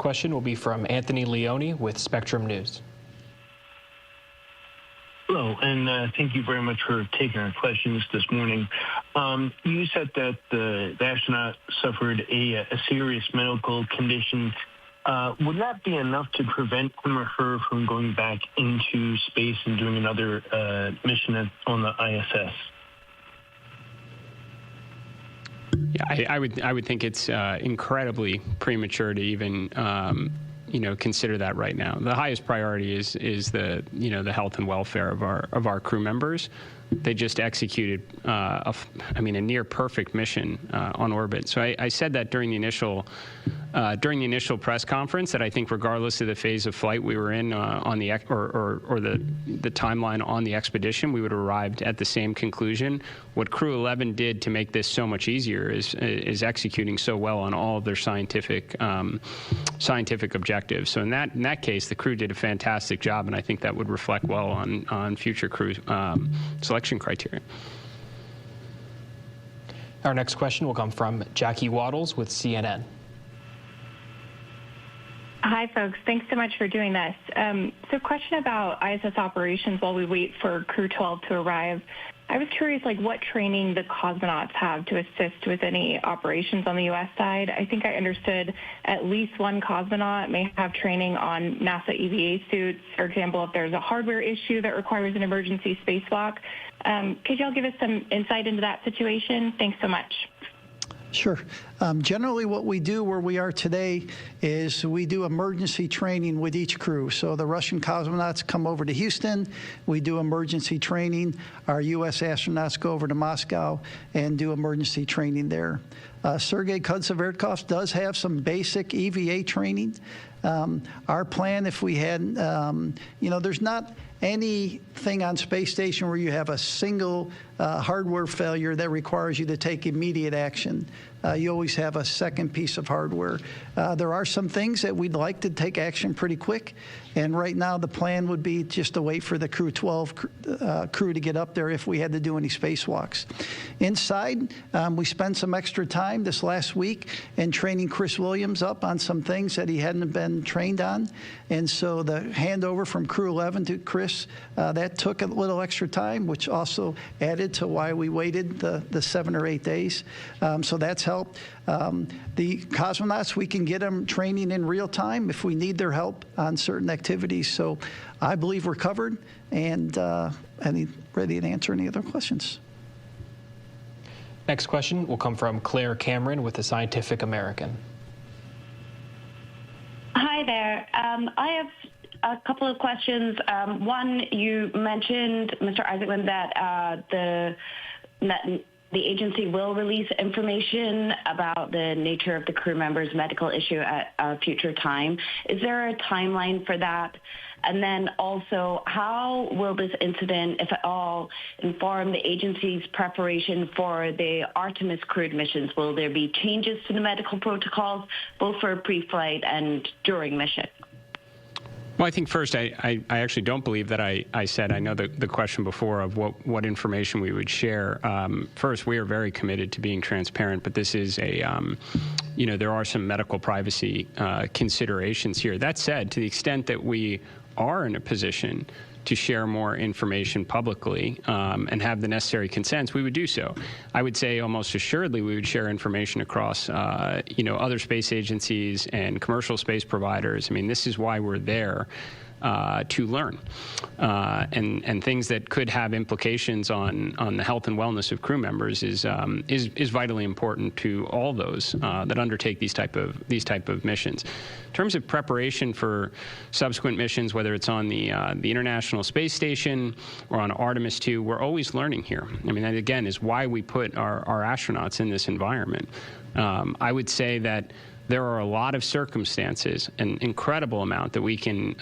question will be from Anthony Leone with Spectrum News. Hello, and thank you very much for taking our questions this morning. You said that the astronaut suffered a serious medical condition. Would that be enough to prevent him or her from going back into space and doing another mission on the ISS? Yeah, I would think it's incredibly premature to even consider that right now. The highest priority is the the health and welfare of our crew members. They just executed a near perfect mission on orbit. So I said that during the initial press conference that I think regardless of the phase of flight we were in on the the timeline on the expedition, we would have arrived at the same conclusion. What Crew-11 did to make this so much easier is executing so well on all of their scientific objectives. So in that case, the crew did a fantastic job, and I think that would reflect well on future crew selection criteria. Our next question will come from Jackie Waddles with CNN. Hi, folks. Thanks so much for doing this. So question about ISS operations while we wait for Crew-12 to arrive. I was curious, what training the cosmonauts have to assist with any operations on the U.S. side. I think I understood at least one cosmonaut may have training on NASA EVA suits, for example, if there's a hardware issue that requires an emergency spacewalk. Could y'all give us some insight into that situation? Thanks so much. Sure. Generally, what we do where we are today is we do emergency training with each crew. So the Russian cosmonauts come over to Houston. We do emergency training. Our U.S. astronauts go over to Moscow and do emergency training there. Sergei Kudzovertkov does have some basic EVA training. Our plan, if we had, there's not anything on space station where you have a single hardware failure that requires you to take immediate action. You always have a second piece of hardware. There are some things that we'd like to take action pretty quick, and right now the plan would be just to wait for the Crew-12 crew to get up there if we had to do any spacewalks. Inside, we spent some extra time this last week in training Chris Williams up on some things that he hadn't been trained on, and so the handover from Crew-11 to Chris, that took a little extra time, which also added to why we waited the 7 or 8 days. So that's helped. The cosmonauts, we can get them training in real time if we need their help on certain activities. So I believe we're covered, and ready to answer any other questions. Next question will come from Claire Cameron with the Scientific American. Hi there. I have a couple of questions. One, you mentioned, Mr. Isaacman, that the agency will release information about the nature of the crew member's medical issue at a future time. Is there a timeline for that? And then also, how will this incident, if at all, inform the agency's preparation for the Artemis crewed missions? Will there be changes to the medical protocols, both for pre-flight and during mission? Well, I think first, I actually don't believe that I said, I know the question before of what information we would share. First, we are very committed to being transparent, but this is there are some medical privacy considerations here. That said, to the extent that we are in a position to share more information publicly and have the necessary consents, we would do so. I would say almost assuredly we would share information across, other space agencies and commercial space providers. I mean, this is why we're there. To learn, and things that could have implications on the health and wellness of crew members is vitally important to all those that undertake these type of missions. In terms of preparation for subsequent missions, whether it's on the International Space Station or on Artemis 2, we're always learning here. I mean, that again is why we put our astronauts in this environment. I would say that there are a lot of circumstances, an incredible amount that we can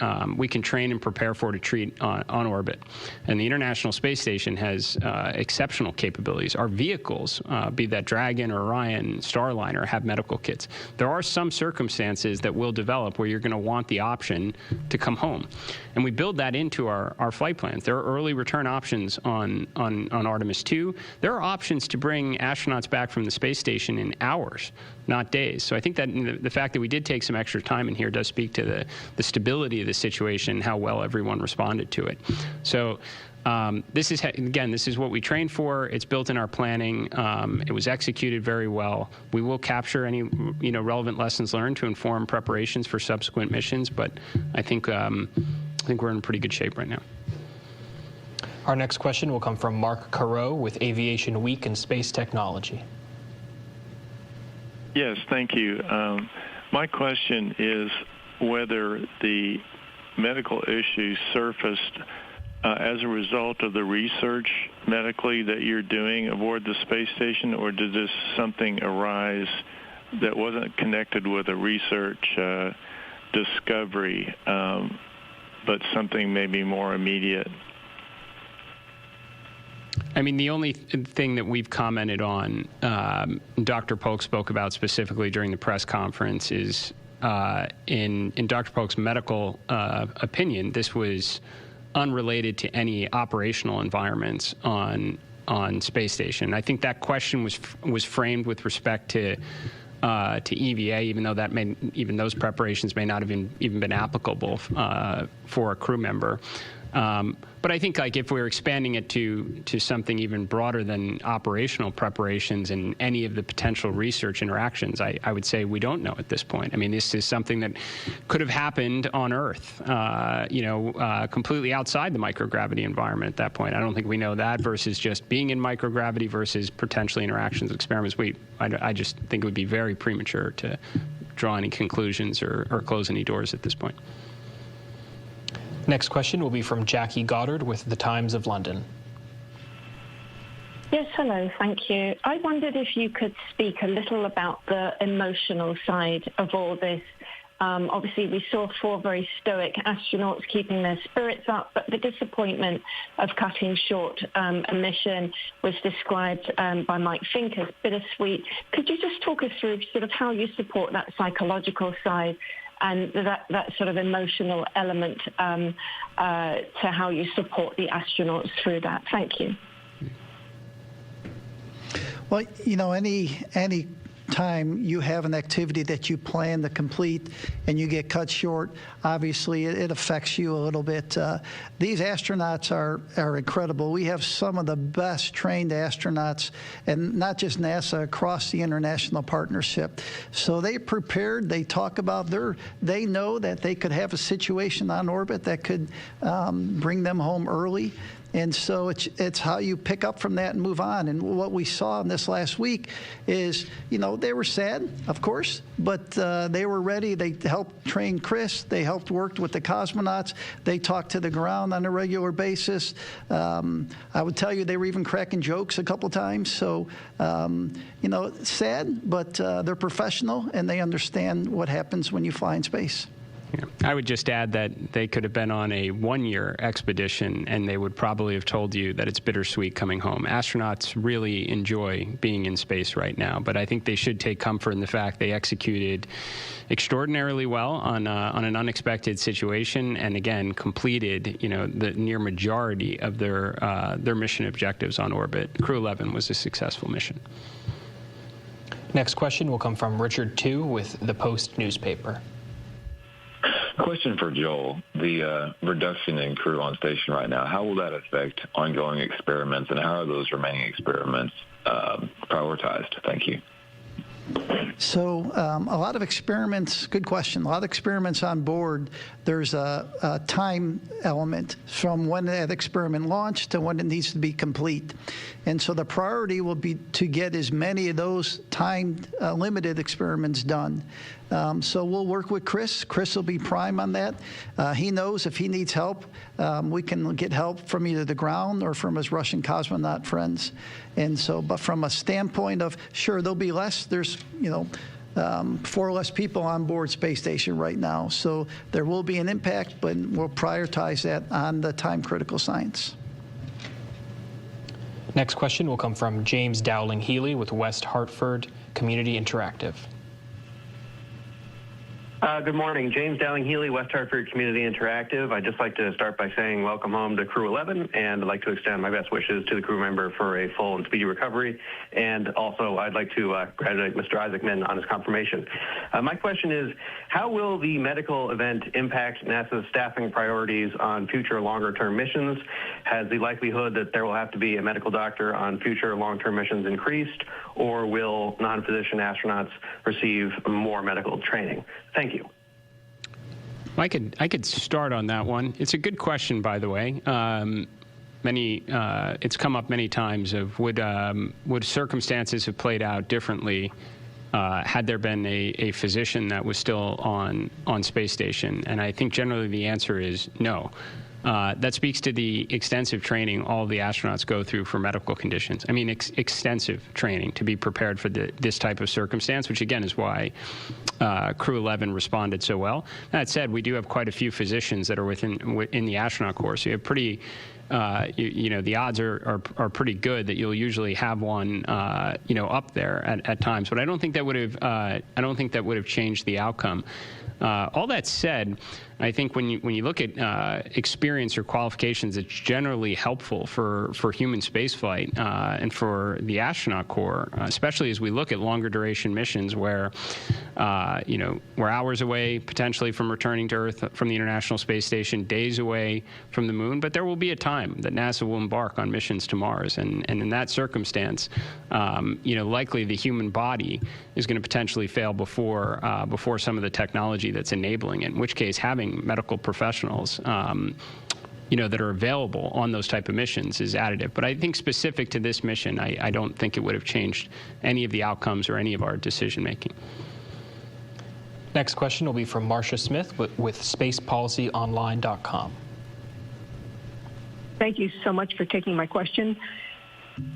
train and prepare for to treat on orbit. And the International Space Station has exceptional capabilities. Our vehicles, be that Dragon or Orion, Starliner, have medical kits. There are some circumstances that will develop where you're going to want the option to come home. And we build that into our flight plans. There are early return options on Artemis 2. There are options to bring astronauts back from the space station in hours, not days. So I think that the fact that we did take some extra time in here does speak to the stability of the situation and how well everyone responded to it. So this is what we trained for. It's built in our planning. It was executed very well. We will capture any relevant lessons learned to inform preparations for subsequent missions. But I think we're in pretty good shape right now. Our next question will come from Mark Carreau with Aviation Week and Space Technology. Yes, thank you. My question is whether the medical issues surfaced as a result of the research medically that you're doing aboard the space station, or did this something arise that wasn't connected with a research discovery, but something maybe more immediate? I mean, the only thing that we've commented on, Dr. Polk spoke about specifically during the press conference, is in Dr. Polk's medical opinion, this was unrelated to any operational environments on space station. I think that question was framed with respect to EVA, even though even those preparations may not have even been applicable for a crew member. But I think, like, if we're expanding it to something even broader than operational preparations and any of the potential research interactions, I would say we don't know at this point. I mean, this is something that could have happened on Earth, completely outside the microgravity environment at that point. I don't think we know that versus just being in microgravity versus potentially interactions, experiments. I just think it would be very premature to draw any conclusions or close any doors at this point. Next question will be from Jackie Goddard with The Times of London. Yes, hello, thank you. I wondered if you could speak a little about the emotional side of all this. Obviously, we saw 4 very stoic astronauts keeping their spirits up, but the disappointment of cutting short a mission was described by Mike Fink as bittersweet. Could you just talk us through sort of how you support that psychological side and that sort of emotional element to how you support the astronauts through that? Thank you. Well, any time you have an activity that you plan to complete and you get cut short, obviously it affects you a little bit. These astronauts are incredible. We have some of the best trained astronauts, and not just NASA, across the international partnership. So they prepared, they talk about they know that they could have a situation on orbit that could bring them home early. And so it's how you pick up from that and move on. And what we saw in this last week is, they were sad, of course, but they were ready. They helped train Chris. They helped work with the cosmonauts. They talked to the ground on a regular basis. I would tell you they were even cracking jokes a couple times. So, sad, but they're professional, and they understand what happens when you fly in space. Yeah. I would just add that they could have been on a 1-year expedition, and they would probably have told you that it's bittersweet coming home. Astronauts really enjoy being in space right now, but I think they should take comfort in the fact they executed extraordinarily well on an unexpected situation, and again completed the near majority of their mission objectives on orbit. Crew-11 was a successful mission. Next question will come from Richard Tu with the Post newspaper. Question for Joel. The reduction in crew on station right now, how will that affect ongoing experiments, and how are those remaining experiments prioritized? Thank you. So a lot of experiments, good question, a lot of experiments on board, there's a time element from when that experiment launched to when it needs to be complete. And so the priority will be to get as many of those time-limited experiments done. So we'll work with Chris. Chris will be prime on that. He knows if he needs help, we can get help from either the ground or from his Russian cosmonaut friends. And so, but from a standpoint of, sure, there'll be less. There's, 4 less people on board space station right now. So there will be an impact, but we'll prioritize that on the time-critical science. Next question will come from James Dowling Healy with West Hartford Community Interactive. Good morning. James Dowling-Healy, West Hartford Community Interactive. I'd just like to start by saying welcome home to Crew-11, and I'd like to extend my best wishes to the crew member for a full and speedy recovery. And also, I'd like to congratulate Mr. Isaacman on his confirmation. My question is, how will the medical event impact NASA's staffing priorities on future longer-term missions? Has the likelihood that there will have to be a medical doctor on future long-term missions increased, or will non-physician astronauts receive more medical training? Thank you. I could start on that one. It's a good question, by the way. It's come up many times of would circumstances have played out differently had there been a physician that was still on space station? And I think generally the answer is no. That speaks to the extensive training all the astronauts go through for medical conditions. I mean, extensive training to be prepared for this type of circumstance, which again is why Crew-11 responded so well. That said, we do have quite a few physicians that are in the astronaut corps. So you have pretty, the odds are pretty good that you'll usually have one, up there at times. But I don't think that would have changed the outcome. All that said, I think when you look at experience or qualifications, it's generally helpful for human spaceflight and for the astronaut corps, especially as we look at longer duration missions where, we're hours away potentially from returning to Earth from the International Space Station, days away from the Moon. But there will be a time that NASA will embark on missions to Mars, and in that circumstance, likely the human body is going to potentially fail before some of the technology that's enabling it. In which case, having medical professionals, that are available on those type of missions is additive. But I think specific to this mission, I don't think it would have changed any of the outcomes or any of our decision making. Next question will be from Marcia Smith with spacepolicyonline.com. Thank you so much for taking my question.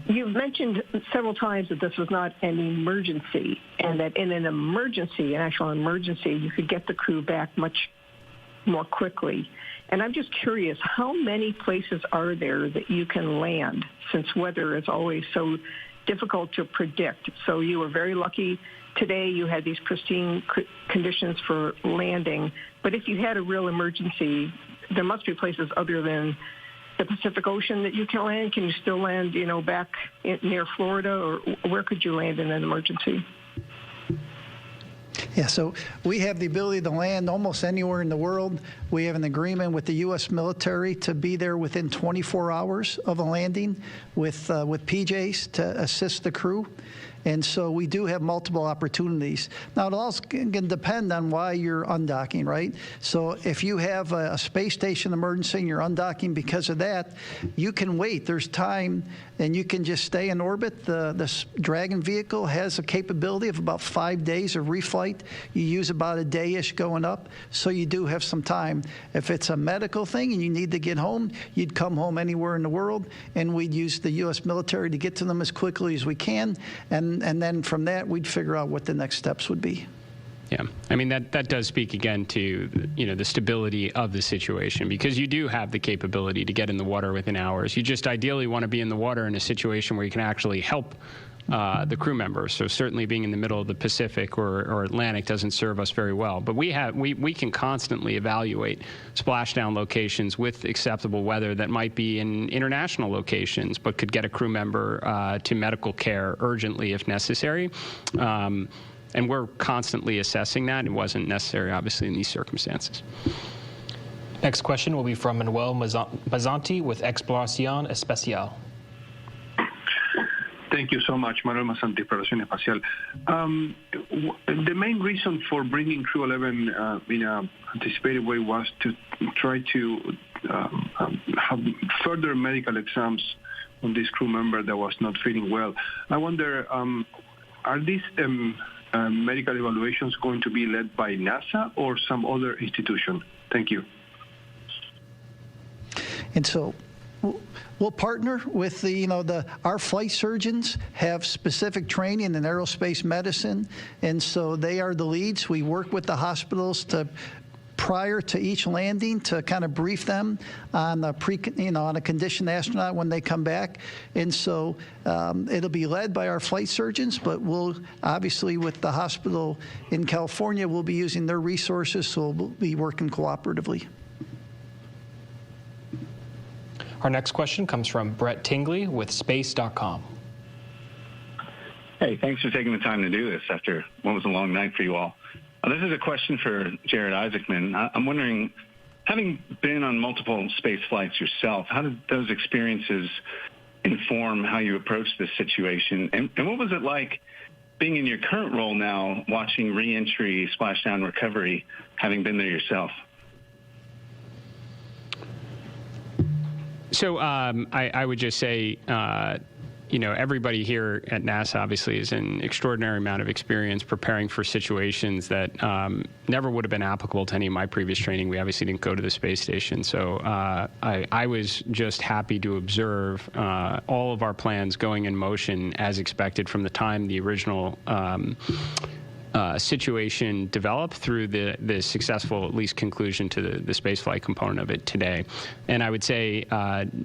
You've mentioned several times that this was not an emergency, and that in an actual emergency, you could get the crew back much more quickly. And I'm just curious, how many places are there that you can land, since weather is always so difficult to predict? So you were very lucky today. You had these pristine conditions for landing. But if you had a real emergency, there must be places other than the Pacific Ocean that you can land. Can you still land, back near Florida, or where could you land in an emergency? Yeah, so we have the ability to land almost anywhere in the world. We have an agreement with the U.S. military to be there within 24 hours of a landing with PJs to assist the crew. And so we do have multiple opportunities. Now, it also can depend on why you're undocking, right? So if you have a space station emergency and you're undocking because of that, you can wait. There's time, and you can just stay in orbit. The Dragon vehicle has a capability of about 5 days of reflight. You use about a day-ish going up, so you do have some time. If it's a medical thing and you need to get home, you'd come home anywhere in the world, and we'd use the U.S. military to get to them as quickly as we can. And then from that, we'd figure out what the next steps would be. Yeah, I mean, that does speak again to, the stability of the situation, because you do have the capability to get in the water within hours. You just ideally want to be in the water in a situation where you can actually help the crew members. So certainly being in the middle of the Pacific or Atlantic doesn't serve us very well. But we can constantly evaluate splashdown locations with acceptable weather that might be in international locations, but could get a crew member to medical care urgently if necessary. And we're constantly assessing that. It wasn't necessary, obviously, in these circumstances. Next question will be from Manuel Mazzanti with Exploración Especial. Thank you so much, Manuel Mazzanti, Exploración Espacial. The main reason for bringing Crew-11 in an anticipated way was to try to have further medical exams on this crew member that was not feeling well. I wonder, are these medical evaluations going to be led by NASA or some other institution? Thank you. And so we'll partner with our flight surgeons have specific training in aerospace medicine, and so they are the leads. We work with the hospitals to prior to each landing to kind of brief them on the on a conditioned astronaut when they come back. And so it'll be led by our flight surgeons, but we'll obviously with the hospital in California, we'll be using their resources, so we'll be working cooperatively. Our next question comes from Brett Tingley with space.com. Hey, thanks for taking the time to do this after what was a long night for you all. This is a question for Jared Isaacman. I'm wondering, having been on multiple space flights yourself, how did those experiences inform how you approach this situation? And what was it like being in your current role now, watching re-entry, splashdown recovery, having been there yourself? So I would just say, everybody here at NASA obviously is an extraordinary amount of experience preparing for situations that never would have been applicable to any of my previous training. We obviously didn't go to the space station. So I was just happy to observe all of our plans going in motion as expected from the time the original situation developed through the successful, at least, conclusion to the spaceflight component of it today. And I would say,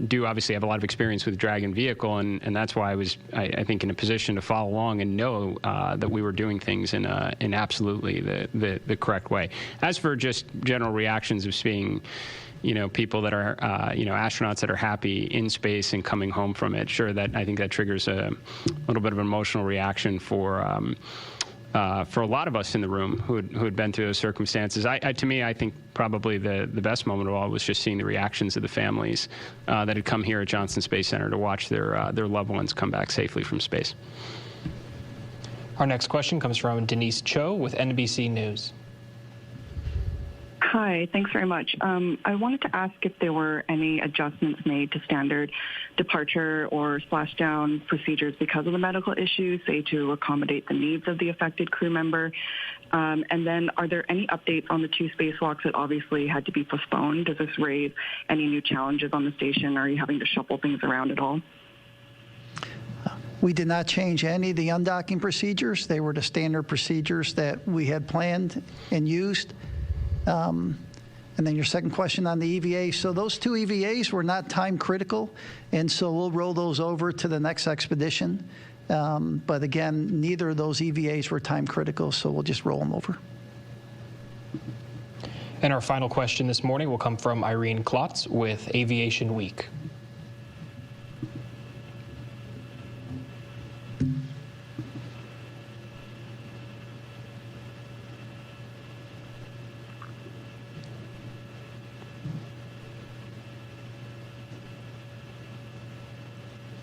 do obviously have a lot of experience with Dragon vehicle, and that's why I was, I think, in a position to follow along and know that we were doing things in absolutely the correct way. As for just general reactions of seeing, people that are, astronauts that are happy in space and coming home from it, sure, that I think that triggers a little bit of an emotional reaction for a lot of us in the room who had been through those circumstances. To me, I think probably the best moment of all was just seeing the reactions of the families that had come here at Johnson Space Center to watch their loved ones come back safely from space. Our next question comes from Denise Cho with NBC News. Hi, thanks very much. I wanted to ask if there were any adjustments made to standard departure or splashdown procedures because of the medical issues, say to accommodate the needs of the affected crew member. And then are there any updates on the 2 spacewalks that obviously had to be postponed? Does this raise any new challenges on the station? Are you having to shuffle things around at all? We did not change any of the undocking procedures. They were the standard procedures that we had planned and used. And then your second question on the EVA. So those 2 EVAs were not time critical, and so we'll roll those over to the next expedition. But again, neither of those EVAs were time critical, so we'll just roll them over. And our final question this morning will come from Irene Klotz with Aviation Week.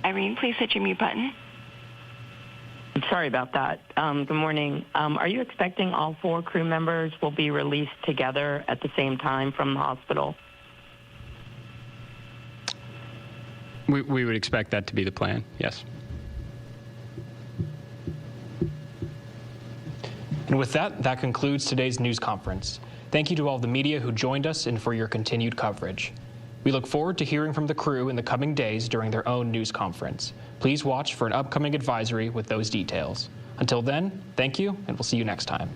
Irene, please hit your mute button. Sorry about that. Good morning. Are you expecting all 4 crew members will be released together at the same time from the hospital? We would expect that to be the plan, yes. And with that, that concludes today's news conference. Thank you to all the media who joined us and for your continued coverage. We look forward to hearing from the crew in the coming days during their own news conference. Please watch for an upcoming advisory with those details. Until then, thank you, and we'll see you next time.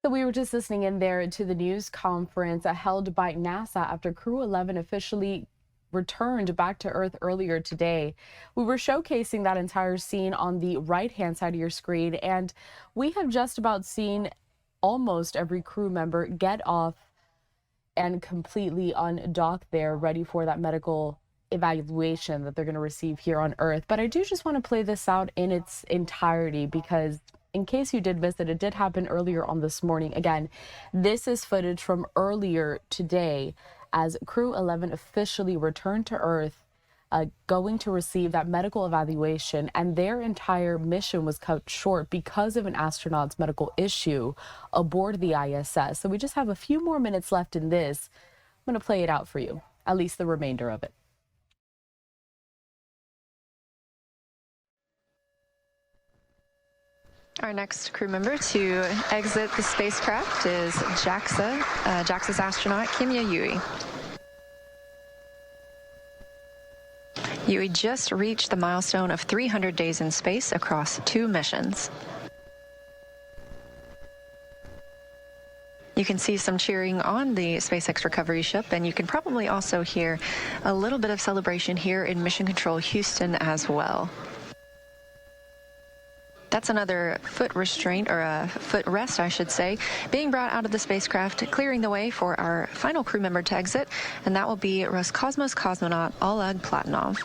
So we were just listening in there to the news conference held by NASA after Crew-11 officially returned back to Earth earlier today. We were showcasing that entire scene on the right-hand side of your screen, and we have just about seen almost every crew member get off and completely undock there, ready for that medical evaluation that they're going to receive here on Earth. But I do just want to play this out in its entirety because in case you did miss it, it did happen earlier on this morning. Again, this is footage from earlier today as Crew-11 officially returned to Earth, going to receive that medical evaluation, and their entire mission was cut short because of an astronaut's medical issue aboard the ISS. So we just have a few more minutes left in this. I'm going to play it out for you, at least the remainder of it. Our next crew member to exit the spacecraft is JAXA's astronaut Kimya Yui. Yui just reached the milestone of 300 days in space across 2 missions. You can see some cheering on the SpaceX recovery ship, and you can probably also hear a little bit of celebration here in Mission Control Houston as well. That's another foot restraint, or a foot rest, I should say, being brought out of the spacecraft, clearing the way for our final crew member to exit, and that will be Roscosmos cosmonaut Oleg Platonov.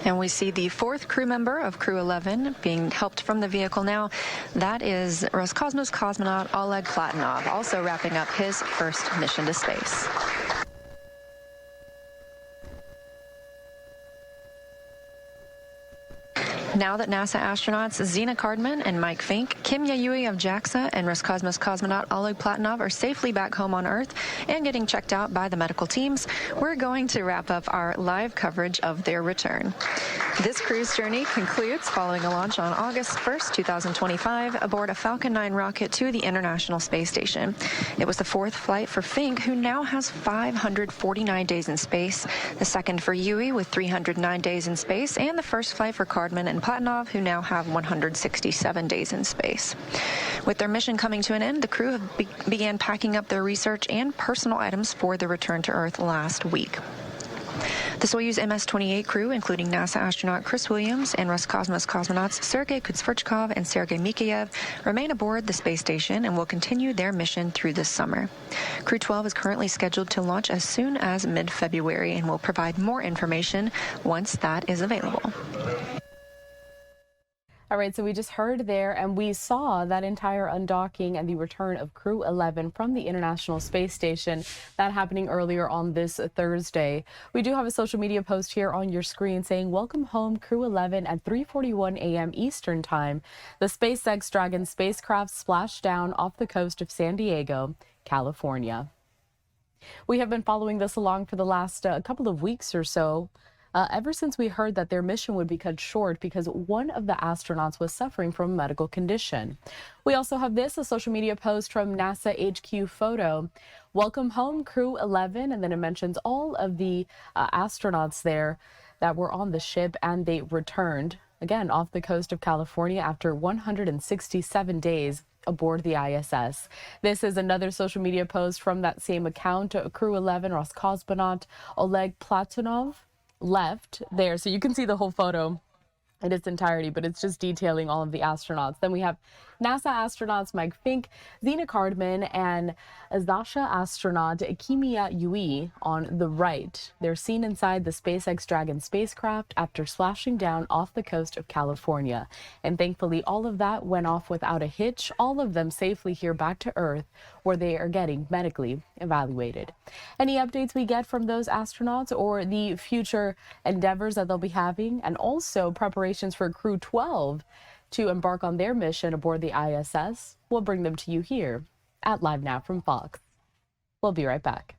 And we see the fourth crew member of Crew-11 being helped from the vehicle now. That is Roscosmos cosmonaut Oleg Platonov, also wrapping up his first mission to space. Now that NASA astronauts Zena Cardman and Mike Fink, Kim Yayoi of JAXA, and Roscosmos cosmonaut Oleg Platonov are safely back home on Earth and getting checked out by the medical teams, we're going to wrap up our live coverage of their return. This cruise journey concludes following a launch on August 1st, 2025, aboard a Falcon 9 rocket to the International Space Station. It was the fourth flight for Fink, who now has 549 days in space, the second for Yui with 309 days in space, and the first flight for Cardman and Platonov, who now have 167 days in space. With their mission coming to an end, the crew began packing up their research and personal items for their return to Earth last week. The Soyuz MS-28 crew, including NASA astronaut Chris Williams and Roscosmos cosmonauts Sergei Kutsverchkov and Sergei Mikheyev, remain aboard the space station and will continue their mission through this summer. Crew-12 is currently scheduled to launch as soon as mid-February and will provide more information once that is available. All right, so we just heard there and we saw that entire undocking and the return of Crew-11 from the International Space Station, that happening earlier on this Thursday. We do have a social media post here on your screen saying, "Welcome home, Crew-11 at 3:41 a.m. Eastern Time. The SpaceX Dragon spacecraft splashed down off the coast of San Diego, California." We have been following this along for the last couple of weeks or so. Ever since we heard that their mission would be cut short because one of the astronauts was suffering from a medical condition. We also have this, a social media post from NASA HQ photo. "Welcome home, Crew-11," and then it mentions all of the astronauts there that were on the ship, and they returned, again, off the coast of California after 167 days aboard the ISS. This is another social media post from that same account. Crew-11 Roscosmonaut Oleg Platonov left there, so you can see the whole photo in its entirety, but it's just detailing all of the astronauts. Then we have NASA astronauts Mike Fink, Zena Cardman, and Zasha astronaut Kimia Yui on the right. They're seen inside the SpaceX Dragon spacecraft after splashing down off the coast of California. And thankfully, all of that went off without a hitch, all of them safely here back to Earth, where they are getting medically evaluated. Any updates we get from those astronauts or the future endeavors that they'll be having, and also preparations for Crew-12 to embark on their mission aboard the ISS, we'll bring them to you here at Live Now from Fox. We'll be right back.